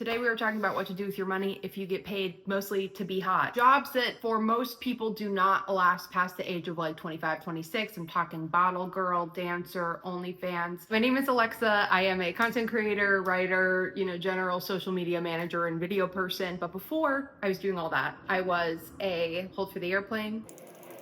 Today we were talking about what to do with your money if you get paid mostly to be hot. Jobs that for most people do not last past the age of like 25, 26. I'm talking bottle girl, dancer, OnlyFans. My name is Alexa. I am a content creator, writer, general social media manager and video person. But before I was doing all that, I was hold for the airplane.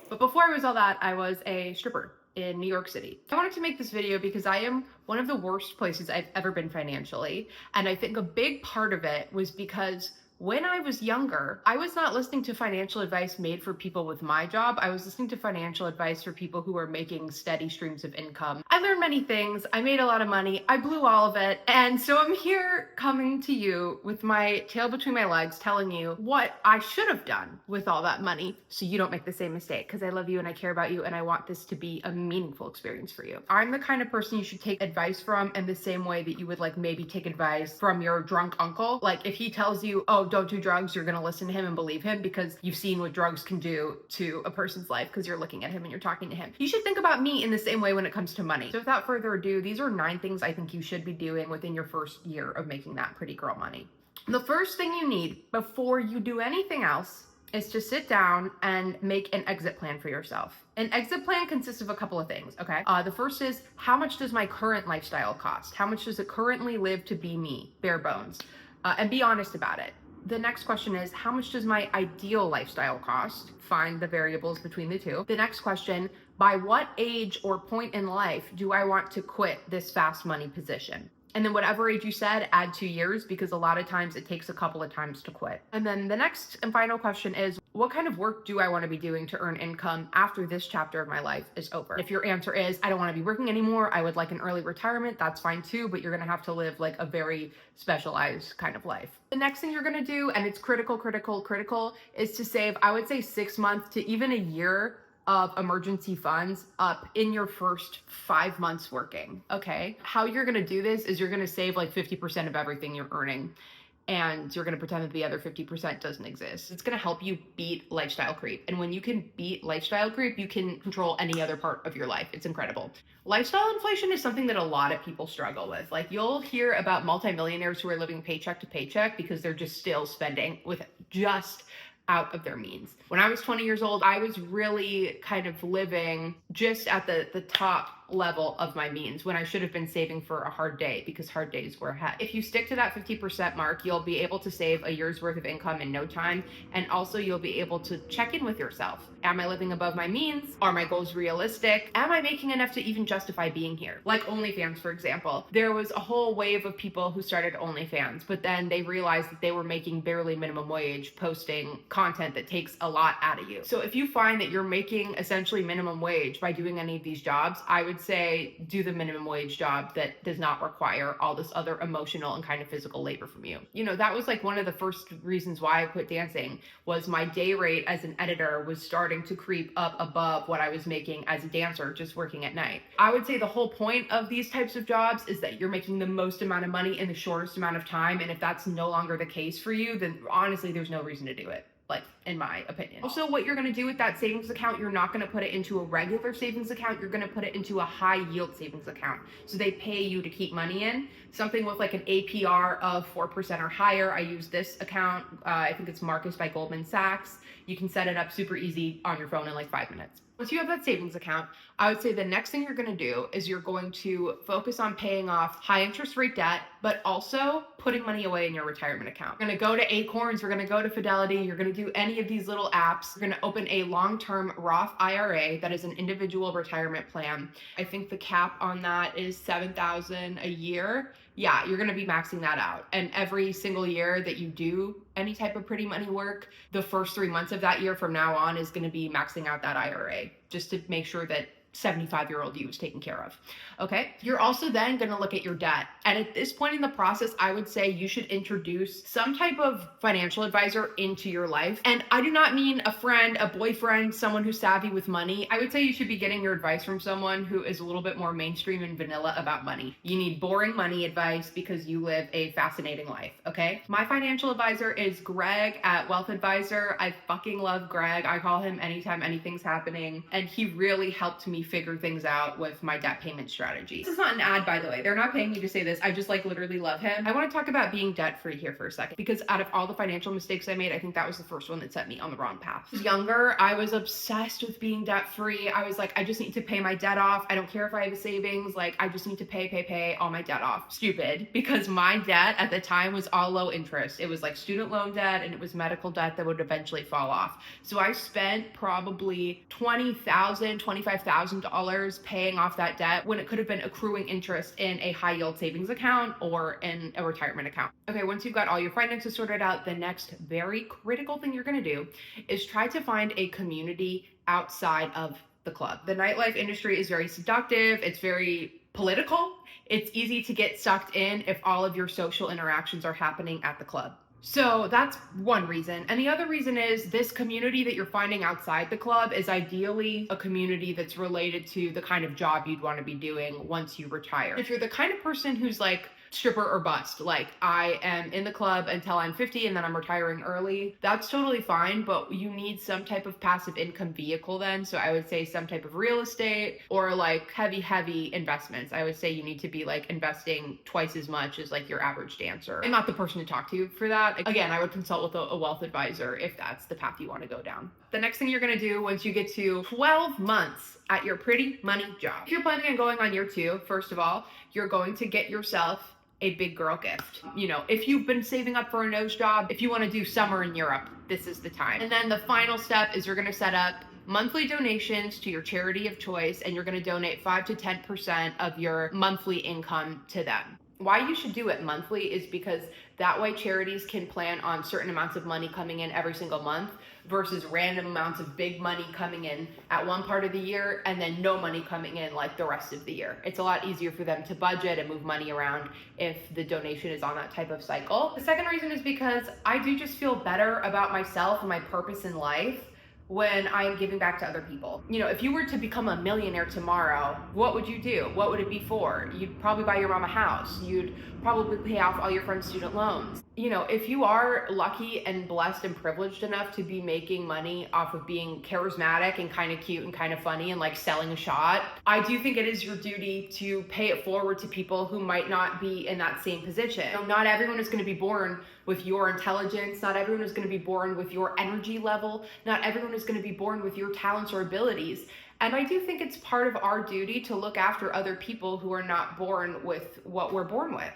But before I was all that, I was a stripper in New York City. I wanted to make this video because I am one of the worst places I've ever been financially. And I think a big part of it was because when I was younger, I was not listening to financial advice made for people with my job. I was listening to financial advice for people who are making steady streams of income. I learned many things. I made a lot of money. I blew all of it. And so I'm here coming to you with my tail between my legs, telling you what I should have done with all that money so you don't make the same mistake, because I love you and I care about you and I want this to be a meaningful experience for you. I'm the kind of person you should take advice from in the same way that you would maybe take advice from your drunk uncle. Like if he tells you, oh, don't do drugs, you're gonna listen to him and believe him because you've seen what drugs can do to a person's life because you're looking at him and you're talking to him. You should think about me in the same way when it comes to money. So without further ado, these are 9 things I think you should be doing within your first year of making that pretty girl money. The first thing you need before you do anything else is to sit down and make an exit plan for yourself. An exit plan consists of a couple of things, okay? The first is, how much does my current lifestyle cost? How much does it currently live to be me, bare bones? And be honest about it. The next question is, how much does my ideal lifestyle cost? Find the variables between the two. The next question, by what age or point in life do I want to quit this fast money position? And then whatever age you said, add 2 years, because a lot of times it takes a couple of times to quit. And then the next and final question is, what kind of work do I want to be doing to earn income after this chapter of my life is over? If your answer is, I don't want to be working anymore, I would like an early retirement, that's fine too, but you're going to have to live like a very specialized kind of life. The next thing you're going to do, and it's critical, is to save, I would say 6 months to even a year of emergency funds up in your first 5 months working, okay? How you're gonna do this is you're gonna save like 50% of everything you're earning, and you're gonna pretend that the other 50% doesn't exist. It's gonna help you beat lifestyle creep. And when you can beat lifestyle creep, you can control any other part of your life. It's incredible. Lifestyle inflation is something that a lot of people struggle with. Like you'll hear about multimillionaires who are living paycheck to paycheck because they're just still spending with just out of their means. When I was 20 years old, I was really kind of living just at the top level of my means when I should have been saving for a hard day, because hard days were ahead. If you stick to that 50% mark, you'll be able to save a year's worth of income in no time. And also you'll be able to check in with yourself. Am I living above my means? Are my goals realistic? Am I making enough to even justify being here? Like OnlyFans, for example. There was a whole wave of people who started OnlyFans, but then they realized that they were making barely minimum wage posting content that takes a lot out of you. So if you find that you're making essentially minimum wage by doing any of these jobs, I would say do the minimum wage job that does not require all this other emotional and kind of physical labor from you. That was like one of the first reasons why I quit dancing, was my day rate as an editor was starting to creep up above what I was making as a dancer just working at night. I would say the whole point of these types of jobs is that you're making the most amount of money in the shortest amount of time. And if that's no longer the case for you, then honestly, there's no reason to do it. Like, in my opinion. Also, what you're gonna do with that savings account, you're not gonna put it into a regular savings account, you're gonna put it into a high yield savings account. So they pay you to keep money in, something with like an APR of 4% or higher. I use this account, I think it's Marcus by Goldman Sachs. You can set it up super easy on your phone in like 5 minutes. Once you have that savings account, I would say the next thing you're gonna do is you're going to focus on paying off high interest rate debt, but also putting money away in your retirement account. You're gonna go to Acorns, you're gonna go to Fidelity, you're gonna do any of these little apps. You're gonna open a long-term Roth IRA, that is an individual retirement plan. I think the cap on that is $7,000 a year. Yeah, you're gonna be maxing that out. And every single year that you do any type of pretty money work, the first 3 months of that year from now on is gonna be maxing out that IRA, just to make sure that 75-year-old you is taken care of. Okay. You're also then going to look at your debt. And at this point in the process, I would say you should introduce some type of financial advisor into your life. And I do not mean a friend, a boyfriend, someone who's savvy with money. I would say you should be getting your advice from someone who is a little bit more mainstream and vanilla about money. You need boring money advice because you live a fascinating life. Okay. My financial advisor is Greg at Wealth Advisor. I fucking love Greg. I call him anytime anything's happening. And he really helped me me figure things out with my debt payment strategy. This is not an ad, by the way. They're not paying me to say this. I just like literally love him. I want to talk about being debt free here for a second, because out of all the financial mistakes I made, I think that was the first one that set me on the wrong path. When I was younger, I was obsessed with being debt free. I was like, I just need to pay my debt off. I don't care if I have a savings. Like, I just need to pay all my debt off. Stupid, because my debt at the time was all low interest. It was like student loan debt, and it was medical debt that would eventually fall off. So I spent probably $20,000, $25,000 paying off that debt when it could have been accruing interest in a high yield savings account or in a retirement account. Okay, once you've got all your finances sorted out, the next very critical thing you're gonna do is try to find a community outside of the club. The nightlife industry is very seductive. It's very political. It's easy to get sucked in if all of your social interactions are happening at the club. So that's one reason. And the other reason is this community that you're finding outside the club is ideally a community that's related to the kind of job you'd want to be doing once you retire. If you're the kind of person who's like stripper or bust, like I am in the club until I'm 50 and then I'm retiring early, that's totally fine, but you need some type of passive income vehicle then. So I would say some type of real estate or like heavy investments. I would say you need to be like investing twice as much as like your average dancer. I'm not the person to talk to for that. Again, I would consult with a wealth advisor if that's the path you want to go down. The next thing you're going to do once you get to 12 months at your pretty money job, if you're planning on going on year 2, first of all, you're going to get yourself a big girl gift. You know, if you've been saving up for a nose job, if you want to do summer in Europe, this is the time. And then the final step is you're going to set up monthly donations to your charity of choice, and you're going to donate 5 to 10% of your monthly income to them. Why you should do it monthly is because that way charities can plan on certain amounts of money coming in every single month versus random amounts of big money coming in at one part of the year and then no money coming in like the rest of the year. It's a lot easier for them to budget and move money around if the donation is on that type of cycle. The second reason is because I do just feel better about myself and my purpose in life when I am giving back to other people. You know, if you were to become a millionaire tomorrow, what would you do? What would it be for? You'd probably buy your mom a house. You'd probably pay off all your friends' student loans. You know, if you are lucky and blessed and privileged enough to be making money off of being charismatic and kind of cute and kind of funny and like selling a shot, I do think it is your duty to pay it forward to people who might not be in that same position. You know, not everyone is going to be born with your intelligence. Not everyone is going to be born with your energy level. Not everyone is going to be born with your talents or abilities. And I do think it's part of our duty to look after other people who are not born with what we're born with.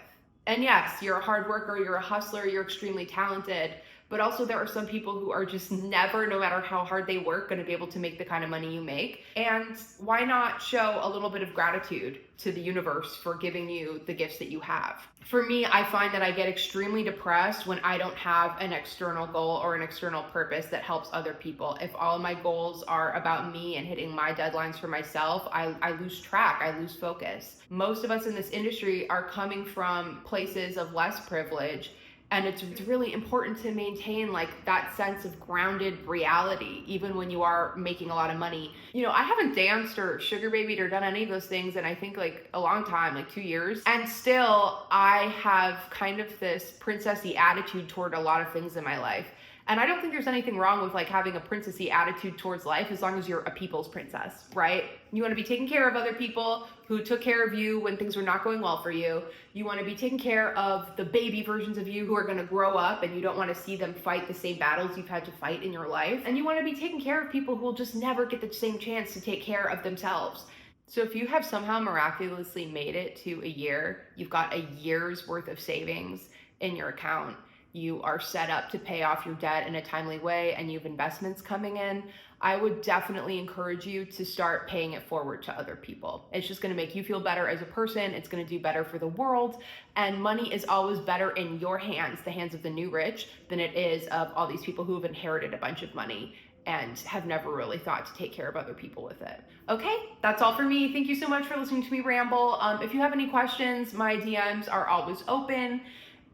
And yes, you're a hard worker, you're a hustler, you're extremely talented, but also there are some people who are just never, no matter how hard they work, going to be able to make the kind of money you make. And why not show a little bit of gratitude to the universe for giving you the gifts that you have? For me, I find that I get extremely depressed when I don't have an external goal or an external purpose that helps other people. If all my goals are about me and hitting my deadlines for myself, I lose track, I lose focus. Most of us in this industry are coming from places of less privilege, and it's really important to maintain like that sense of grounded reality, even when you are making a lot of money. You know, I haven't danced or sugar babied or done any of those things in I think like a long time, like 2 years. And still I have kind of this princessy attitude toward a lot of things in my life. And I don't think there's anything wrong with like having a princessy attitude towards life as long as you're a people's princess, right? You want to be taking care of other people who took care of you when things were not going well for you. You want to be taking care of the baby versions of you who are going to grow up and you don't want to see them fight the same battles you've had to fight in your life. And you want to be taking care of people who will just never get the same chance to take care of themselves. So if you have somehow miraculously made it to a year, you've got a year's worth of savings in your account, you are set up to pay off your debt in a timely way, and you have investments coming in, I would definitely encourage you to start paying it forward to other people. It's just going to make you feel better as a person. It's going to do better for the world. And money is always better in your hands, the hands of the new rich, than it is of all these people who have inherited a bunch of money and have never really thought to take care of other people with it. Okay, that's all for me. Thank you so much for listening to me ramble. If you have any questions, my DMs are always open.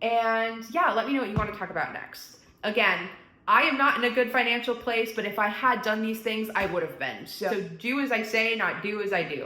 And yeah, let me know what you want to talk about next. Again, I am not in a good financial place, but if I had done these things, I would have been. So do as I say, not do as I do.